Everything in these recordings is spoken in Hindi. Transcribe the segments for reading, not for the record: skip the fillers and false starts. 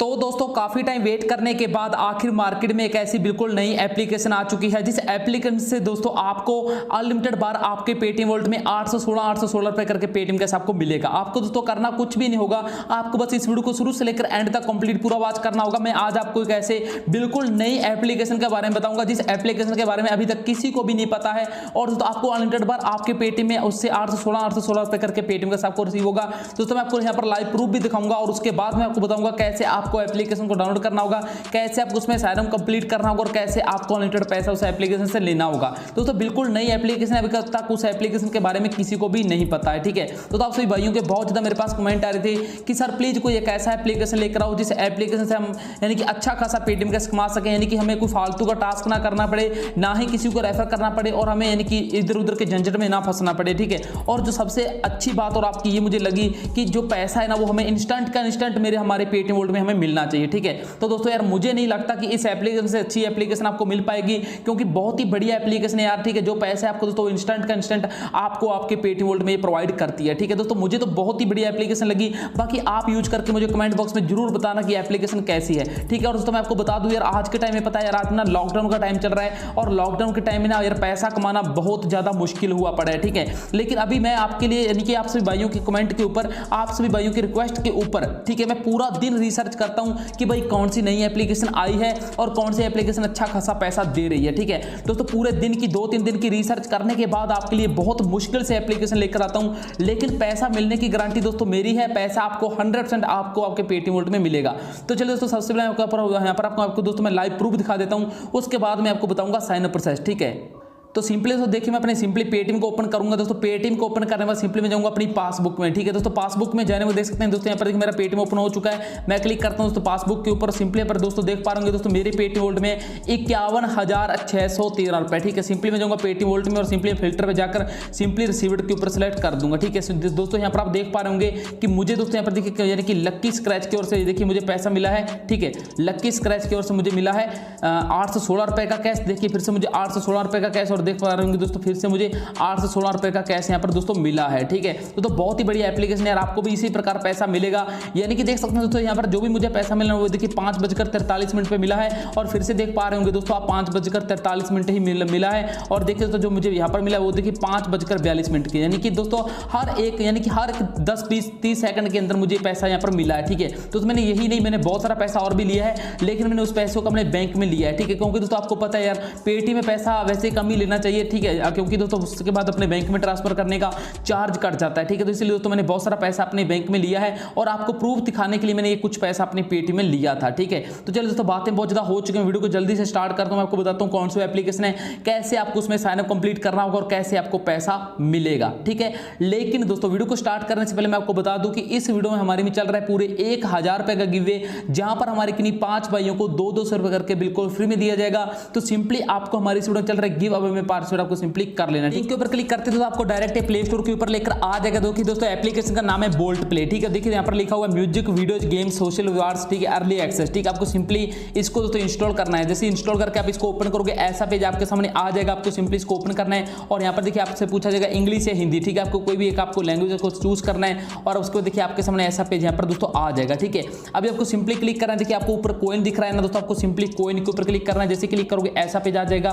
तो दोस्तों काफ़ी टाइम वेट करने के बाद आखिर मार्केट में एक ऐसी बिल्कुल नई एप्लीकेशन आ चुकी है जिस एप्लीकेशन से दोस्तों आपको अनलिमिटेड बार आपके पेटीएम वॉलेट में 816 रुपए करके पेटीएम कैसे आपको मिलेगा। आपको दोस्तों करना कुछ भी नहीं होगा, आपको बस इस वीडियो को शुरू से लेकर एंड तक कंप्लीट पूरा वॉच करना होगा। मैं आज आपको एक ऐसे बिल्कुल नई एप्लीकेशन के बारे में बताऊंगा जिस एप्लीकेशन के बारे में अभी तक किसी को भी नहीं पता है और दोस्तों आपको अनलिमिटेड बार आपके पेटीएम में उससे 816 रुपए करके पेटीएम कैसे आपको रिसीव होगा। दोस्तों मैं आपको यहाँ पर लाइव प्रूफ भी दिखाऊंगा और उसके बाद मैं आपको बताऊंगा कैसे आपको एप्लीकेशन को डाउनलोड करना होगा, कैसे आपको उसमें साइन अप कंप्लीट करना होगा और कैसे आपको अनलिमिटेड पैसा उस एप्लीकेशन से लेना होगा। दोस्तों बिल्कुल नई एप्लीकेशन है, अभी तक उस एप्लीकेशन के बारे में किसी को भी नहीं पता है। ठीक है, तो आप सभी भाइयों के बहुत ज्यादा मेरे पास कमेंट आ रहे थे कि सर प्लीज कोई एक ऐसा एप्लीकेशन लेकर आओ जिस एप्लीकेशन से हम यानी कि अच्छा खासा पेटीएम कैसे कमा सके, यानी कि हमें कोई फालतू का टास्क ना करना पड़े, ना ही किसी को रेफर करना पड़े और हमें यानी कि इधर उधर के झंझट में ना फंसना पड़े। ठीक है, और जो सबसे अच्छी बात और आपकी ये मुझे लगी कि जो पैसा है ना वो हमें इंस्टेंट का इंस्टेंट मेरे हमारे पेटीएम वॉलेट में हमें मिलना चाहिए। ठीक है, तो दोस्तों यार मुझे नहीं लगता कि इस एप्लीकेशन से अच्छी एप्लीकेशन आपको मिल पाएगी क्योंकि बहुत ही बढ़िया एप्लीकेशन है यार। ठीक है, जो पैसे आपको दोस्तों इंस्टेंट का इंस्टेंट आपको आपके पेटीएम वॉलेट में प्रोवाइड करती है। ठीक है दोस्तों, मुझे तो बहुत ही बढ़िया एप्लीकेशन लगी, बाकी आप यूज करके मुझे कमेंट बॉक्स में जरूर बताना कि एप्लीकेशन कैसी है। ठीक है, और दोस्तों मैं आपको बता दूं यार आज के टाइम में पता है यार आज ना लॉकडाउन का टाइम चल रहा है और लॉकडाउन के टाइम में ना यार पैसा कमाना बहुत ज्यादा मुश्किल हुआ पड़ा है। ठीक है, लेकिन अभी मैं आपके लिए यानी कि आप सभी भाइयों की कमेंट के ऊपर, आप सभी भाइयों की रिक्वेस्ट के ऊपर, ठीक है, मैं पूरा दिन रिसर्च करता हूं कि भाई कौन सी नई एप्लीकेशन आई है और कौन सी एप्लीकेशन अच्छा खासा पैसा दे रही है। ठीक है दोस्तों, पूरे दिन की 2-3 दिन की रिसर्च करने के बाद आपके लिए बहुत मुश्किल से एप्लीकेशन लेकर आता हूं, लेकिन पैसा मिलने की गारंटी दोस्तों मेरी है। पैसा आपको 100% आपको आपके पेटीएम वॉलेट में मिलेगा। तो चलिए दोस्तों सबसे पहले यहाँ पर आपको दोस्तों मैं लाइव प्रूफ दिखा देता हूं, उसके बाद मैं आपको बताऊंगा साइन अप प्रोसेस। ठीक है, तो सिंपली दोस्तों देखिए मैं अपने सिंपली पेटीएम को ओपन करूंगा। दोस्तों पेटीएम को ओपन करने के बाद सिंपली मैं जाऊंगा अपनी पासबुक में। ठीक है दोस्तों, पासबुक में जाने में देख सकते हैं दोस्तों यहाँ पर देखिए मेरा पेटीएम ओपन हो चुका है। मैं क्लिक करता हूं दोस्तों पासबुक के ऊपर, सिंपली पर दोस्तों देख पा रहे होंगे दोस्तों मेरे पेटीएम वॉलेट में 51,613 रुपए। ठीक है, सिंपली मैं जाऊंगा पेटीएम वॉलेट में और सिंपली फिल्टर में जाकर सिंपली रिसीव्ड के ऊपर सेलेक्ट कर दूंगा। ठीक है दोस्तों, यहाँ पर आप देख पा रहे होंगे कि मुझे दोस्तों यहाँ पर देखिए यानी कि लक्की स्क्रैच की ओर से देखिए मुझे पैसा मिला है। ठीक है, लक्की स्क्रैच की ओर से मुझे मिला है 816 रुपए का कैश। देखिए फिर से मुझे 816 रुपए का कैश और देख पा रहे होंगे दोस्तों फिर से मुझे 816 रुपए का कैश यहाँ पर दोस्तों मिला है। ठीक है, तो बहुत ही बढ़िया एप्लीकेशन है यार, आपको भी इसी प्रकार पैसा मिलेगा। यानी कि देख सकते हैं दोस्तों यहाँ पर जो भी मुझे पैसा मिलना है वो देखिए 5:43 पे मिला है और फिर से देख पा रहे होंगे दोस्तों आप 5:43 ही मिला है। और देखिए दोस्तों जो मुझे यहाँ पर मिला है वो देखिए 5:42 की, यानी कि दोस्तों हर एक 10-20-30 सेकंड के अंदर मुझे पैसा यहाँ पर मिला है। ठीक है, तो मैंने यही नहीं, मैंने बहुत सारा पैसा और भी लिया है, लेकिन मैंने उस पैसों को अपने बैंक में लिया है। ठीक है, क्योंकि दोस्तों आपको पता है यार पेटीएम में पैसा वैसे कम ही लेना चाहिए। ठीक है, क्योंकि दोस्तों उसके बाद अपने बैंक में ट्रांसफर करने का चार्ज कट जाता है। ठीक है, तो इसलिए दोस्तों मैंने बहुत सारा पैसा अपने बैंक में लिया है और आपको प्रूफ दिखाने के लिए मैंने ये कुछ पैसा अपने पेटीएम में लिया था। ठीक है, तो चलिए दोस्तों बातें बहुत ज्यादा हो चुकी हैं, वीडियो को जल्दी से स्टार्ट करता हूं। मैं आपको बताता हूं कौन सी एप्लीकेशन है, कैसे आपको उसमें साइन अप कंप्लीट करना होगा और कैसे आपको पैसा मिलेगा। ठीक है, लेकिन दोस्तों वीडियो को स्टार्ट करने से पहले मैं आपको बता दूं कि इस वीडियो में हमारे में चल रहा है पूरे 1000 रुपए का गिवे, जहां पर हमारे किन्हीं 5 भाइयों को 200 रुपए करके बिल्कुल फ्री में दिया जाएगा। तो सिंपली आपको हमारी इस वीडियो में चल रहा है गिव अवे में पार्टिसिपेट आपको सिंपली कर लेना। ठीक है, ऊपर क्लिक करते तो आपको डायरेक्ट प्ले स्टोर के ऊपर लेकर आ जाएगा। दोस्तों एप्लीकेशन का नाम है बोल्ट प्ले। ठीक है, देखिए यहाँ पर लिखा हुआ है music, videos, games, social rewards, ठीक है, अर्ली एक्सेस। ठीक है, आपको सिंपली इसको दोस्तों इंस्टॉल करना है। जैसे इंस्टॉल करके आप इसको ओपन करोगे ऐसा पेज आपके सामने आ जाएगा, आपको सिंपली इसको ओपन करना है और यहाँ पर देखिए आपसे पूछा जाएगा इंग्लिश या हिंदी। ठीक है, आपको कोई भी एक आपको लैंग्वेज को चूज करना है और उसको देखिए आपके सामने ऐसा पेज यहाँ पर दोस्तों आ जाएगा। ठीक है, अभी आपको सिंपली क्लिक करना है, देखिए आपको ऊपर कॉइन दिख रहा है ना दोस्तों, आपको सिंपली कॉइन के ऊपर क्लिक करना है। जैसे क्लिक करोगे ऐसा पेज आ जाएगा।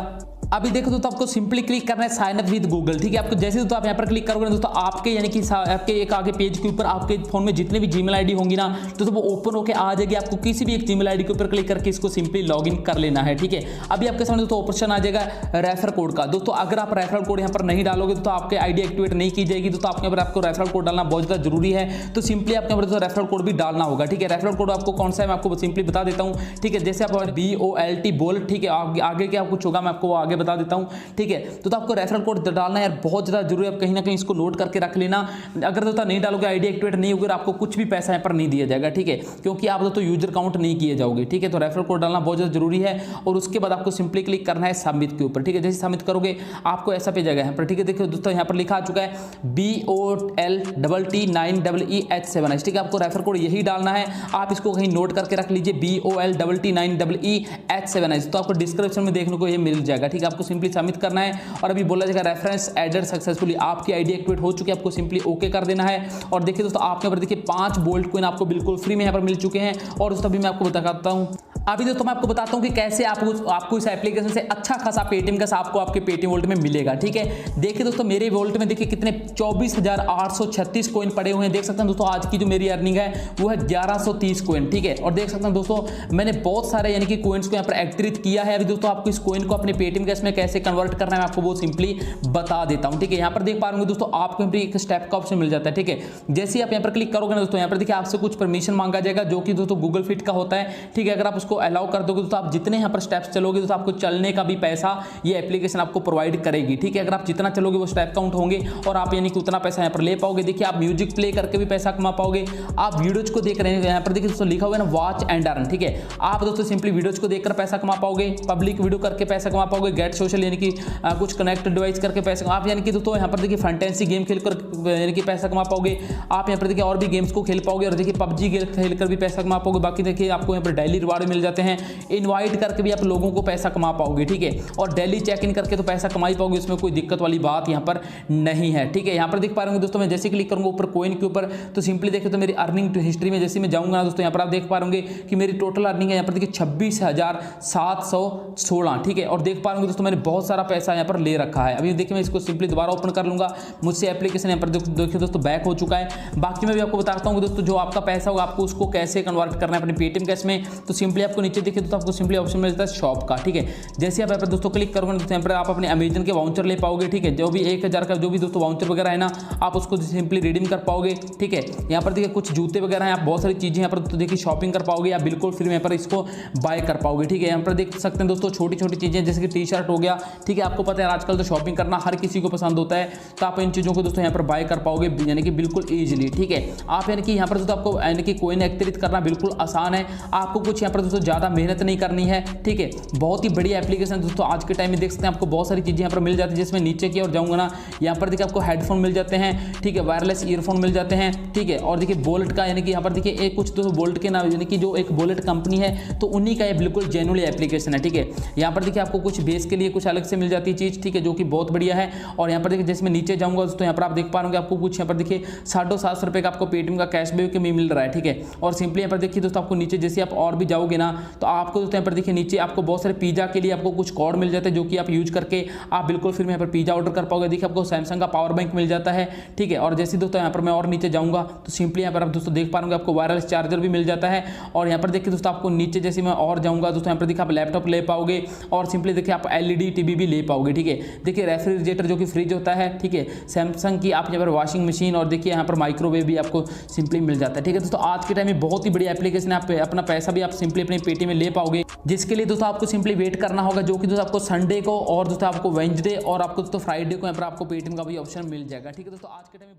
अभी देखो दोस्तों आपको सिंपली क्लिक करना है साइन अप विद गूगल। ठीक है, आपको जैसे दोस्तों आप यहाँ पर क्लिक करोगे दोस्तों आपके यानी कि आपके एक आगे पेज के ऊपर आपके फोन में जितने भी जीमेल आईडी होंगी ना दोस्तों वो ओपन होकर आ जाएगी। आपको किसी भी एक जीमेल आईडी के ऊपर क्लिक करके इसको सिंपली लॉगिन कर लेना है। ठीक है, अभी आपके सामने दोस्तों ऑप्शन आ जाएगा रेफर कोड का। दोस्तों अगर आप रेफरल कोड यहाँ पर नहीं डालोगे तो आपके आईडी एक्टिवेट नहीं की जाएगी। दोस्तों आपके यहाँ पर आपको रेफरल कोड डालना बहुत ज्यादा जरूरी है, तो सिंपली आपके यहाँ पर रेफरल कोड भी डालना होगा। ठीक है, रेफरल कोड आपको कौन सा है मैं आपको सिंपली बता देता हूँ। ठीक है, जैसे आप BOLT बोल, ठीक है, आगे क्या कुछ होगा मैं आपको आगे बता देता हूँ। ठीक है, तो आपको रेफरल कोड डालना है यार, बहुत ज्यादा जरूरी है। आप कहीं ना कहीं इसको नोट करके रख लेना। अगर दोस्तों नहीं डालोगे आईडी एक्टिवेट नहीं होगी, आपको कुछ भी पैसा यहाँ पर नहीं दिया जाएगा। ठीक है, क्योंकि आप दोस्तों यूजर काउंट नहीं किए जाओगे। ठीक है, तो रेफरल कोड डालना बहुत ज्यादा जरूरी है और उसके बाद आपको सिंपली क्लिक करना है सबमिट के ऊपर। ठीक है, जैसे सबमिट करोगे आपको ऐसा पेज आएगा यहाँ पर। ठीक है, देखिए दोस्तों यहाँ पर लिखा आ चुका है BOLT9EEH7। ठीक है, आपको रेफरल कोड यही डालना है, आप इसको कहीं नोट करके रख लीजिए BOLT9EEH7। तो आपको डिस्क्रिप्शन में देखने को ये मिल जाएगा। ठीक है, देखिए आपको सिंपली सबमिट करना है और अभी बोला जाएगा रेफरेंस एडेड सक्सेसफुली, आपकी आईडी एक्टिवेट हो चुकी है, आपको सिंपली ओके कर देना है। और देखिए दोस्तों आपके ऊपर देखिए 5 बोल्ट कॉइन आपको बिल्कुल फ्री में यहाँ पर मिल चुके हैं। और दोस्तों अभी मैं आपको बताता हूँ अभी दोस्तों मैं आपको बताता हूं कि कैसे आपको इस एप्लीकेशन से अच्छा खासा पेटीएम का आपको आपके पेटीएम वॉलेट में मिलेगा। ठीक है, देखिए दोस्तों मेरे वॉलेट में देखिए कितने 24,836 कॉइन पड़े हुए हैं। देख सकते हैं दोस्तों आज की जो मेरी अर्निंग है वो है 1130 कॉइन। ठीक है, और देख सकते हैं दोस्तों मैंने बहुत सारे यानी कि कॉइन्स को यहाँ पर एकत्रित किया है। अभी दोस्तों आपको इस कॉइन को अपने पेटीएम कैश में कैसे कन्वर्ट करना है मैं आपको वो सिंपली बता देता हूँ। ठीक है, यहाँ पर देख पा रहे होंगे दोस्तों आपको यहाँ पर एक स्टेप का ऑप्शन मिल जाता है। ठीक है, जैसे आप यहाँ पर क्लिक करोगे ना दोस्तों यहाँ पर देखिए आपसे कुछ परमिशन मांगा जाएगा जो कि दोस्तों गूगल फिट का होता है। ठीक है, अगर आप उसको अलाउ कर दोगे तो आप जितने यहाँ पर स्टेप्स चलोगे तो आपको चलने का भी पैसा ये एप्लीकेशन आपको प्रोवाइड करेगी। ठीक है, अगर आप जितना चलोगे वो स्टेप काउंट होंगे और आप यानी कि उतना पैसा यहाँ पर ले पाओगे। देखिए आप म्यूजिक प्ले करके भी पैसा कमा पाओगे, आप वीडियोज को देख रहे हैं यहाँ पर देखिए दोस्तों लिखा हुआ है ना वॉच एंड अर्न। ठीक है, आप दोस्तों सिंपली वीडियोज को देखकर पैसा कमा पाओगे, पब्लिक वीडियो करके पैसा कमा पाओगे, गेट सोशल यानी कि कुछ कनेक्ट डिवाइस करके पैसा आप यानी कि दोस्तों यहाँ पर देखिए फैंटेसी गेम खेलकर यानी कि पैसा कमा पाओगे। आप यहाँ पर देखिए और भी गेम्स को खेल पाओगे और देखिए पबजी खेलकर भी पैसा कमा पाओगे। बाकी देखिए आपको यहाँ पर डेली रिवार्ड मिल जाते हैं, इनवाइट करके भी आप लोगों को पैसा कमा पाओगे। ठीक है, और डेली चेक इन करके तो पैसा कमा ही पाओगे, इसमें कोई दिक्कत वाली बात यहाँ पर नहीं है। ठीक है, यहाँ पर देख पा रहे होंगे दोस्तों मैं जैसे क्लिक करूंगा ऊपर कॉइन के ऊपर तो सिंपली देखिए तो मेरी अर्निंग हिस्ट्री में जैसे मैं जाऊंगा दोस्तों यहाँ पर आप देख पा रहे होंगे कि मेरी टोटल अर्निंग है यहाँ पर देखिए 26,716। ठीक है, और देख पा रहे होंगे दोस्तों मैंने बहुत सारा पैसा यहाँ पर ले रखा है। अभी देखिए मैं इसको सिंपली दोबारा ओपन कर लूंगा, मुझसे एप्लीकेशन यहाँ पर देखिए दोस्तों बैक हो चुका है। बाकी मैं भी आपको बताता हूँ दोस्तों जो आपका पैसा होगा आपको उसको कैसे कन्वर्ट करना है अपने पेटीएम कैश में। तो सिंपली आपको नीचे देखिए दोस्तों आपको सिंपली ऑप्शन मिलता है शॉप का। ठीक है, जैसे आप यहाँ पर दोस्तों क्लिक करोगे तो यहाँ पर आप अपने अमेजन के वाउचर ले पाओगे। ठीक है, जो भी 1000 का जो भी दोस्तों वाउचर वगैरह है ना आप उसको सिंपली रिडीम कर पाओगे। ठीक है, यहाँ पर देखिए कुछ जूते वगैरह हैं, आप बहुत सारी चीजें यहाँ पर तो देखिए शॉपिंग कर पाओगे या बिल्कुल फ्री में यहाँ पर इसको बाय कर पाओगे। ठीक है, यहाँ पर देख सकते हैं दोस्तों छोटी छोटी चीजें जैसे कि टी शर्ट हो गया। ठीक है, आपको पता है आजकल तो शॉपिंग करना हर किसी को पसंद होता है, तो आप इन चीजों को दोस्तों यहाँ पर बाय कर पाओगे यानी कि बिल्कुल ईजिली। ठीक है, आप यानी कि यहाँ पर दोस्तों आपको यानी कि कॉइन एकत्रित करना बिल्कुल आसान है, आपको कुछ यहाँ पर दोस्तों ज्यादा मेहनत नहीं करनी है। ठीक है, बहुत ही बढ़िया एप्लीकेशन दोस्तों आज के टाइम में देख सकते हैं आपको बहुत सारी चीजें यहाँ पर मिल जाती है। जिसमें नीचे की ओर जाऊंगा ना यहाँ पर देखिए आपको हेडफोन मिल जाते हैं। ठीक है, वायरलेस ईयरफोन मिल जाते हैं। ठीक है, और देखिए बोल्ट का यानी कि यहाँ पर देखिए एक कुछ तो बोल्ट के नाम यानी कि जो एक बोल्ट कंपनी है तो उन्हीं का ये बिल्कुल जेन्युइन एप्लीकेशन है। ठीक है, यहाँ पर देखिए आपको कुछ बेस के लिए कुछ अलग से मिल जाती है चीज। ठीक है, जो कि बहुत बढ़िया है। और यहाँ पर देखिए जैसे मैं नीचे जाऊंगा दोस्तों यहाँ पर आप देख पा रहे आपको कुछ यहाँ पर देखिए 750 रुपये का आपको पेटीएम का कैशबैक में मिल रहा है। ठीक है, और सिंपली यहाँ पर देखिए दोस्तों आपको नीचे जैसे आप और भी जाओगे ना तो आपको दोस्तों यहाँ पर देखिए नीचे आपको बहुत सारे पिज्जा के लिए आपको कुछ कोड मिल जाते हैं जो कि आप यूज करके आप बिल्कुल फिर यहाँ पर पिज्जा ऑर्डर कर पाओगे। देखिए आपको सैमसंग का पावर बैंक मिल जाता है। ठीक है, और जैसे दोस्तों यहाँ पर मैं और नीचे जाऊंगा तो सिंपली यहाँ पर आप दोस्तों देख पा रहे आपको वायरलेस चार्जर भी मिल जाता है। और यहाँ पर देखिए दोस्तों आपको नीचे जैसे मैं और जाऊंगा दोस्तों यहाँ पर देखिए आप लैपटॉप ले पाओगे और सिंपली देखिए आप एलईडी टीवी भी ले पाओगे। ठीक है, देखिए रेफ्रिजरेटर जो कि फ्रिज होता है। ठीक है, सैमसंग की आप यहाँ पर वॉशिंग मशीन और देखिए यहाँ पर माइक्रोवेव भी आपको सिंपली मिल जाता है। ठीक है दोस्तों, आज के टाइम में बहुत ही बड़ी एप्लीकेशन है, आप अपना पैसा भी आप सिंपली अपने पेटीएम में ले पाओगे, जिसके लिए दोस्तों आपको सिंपली वेट करना होगा जो कि दोस्तों आपको संडे को और दोस्तों आपको वेडनेसडे और आपको दोस्तों फ्राइडे को यहाँ पर आपको पेटीएम का भी ऑप्शन मिल जाएगा। ठीक है दोस्तों, आज के टाइम में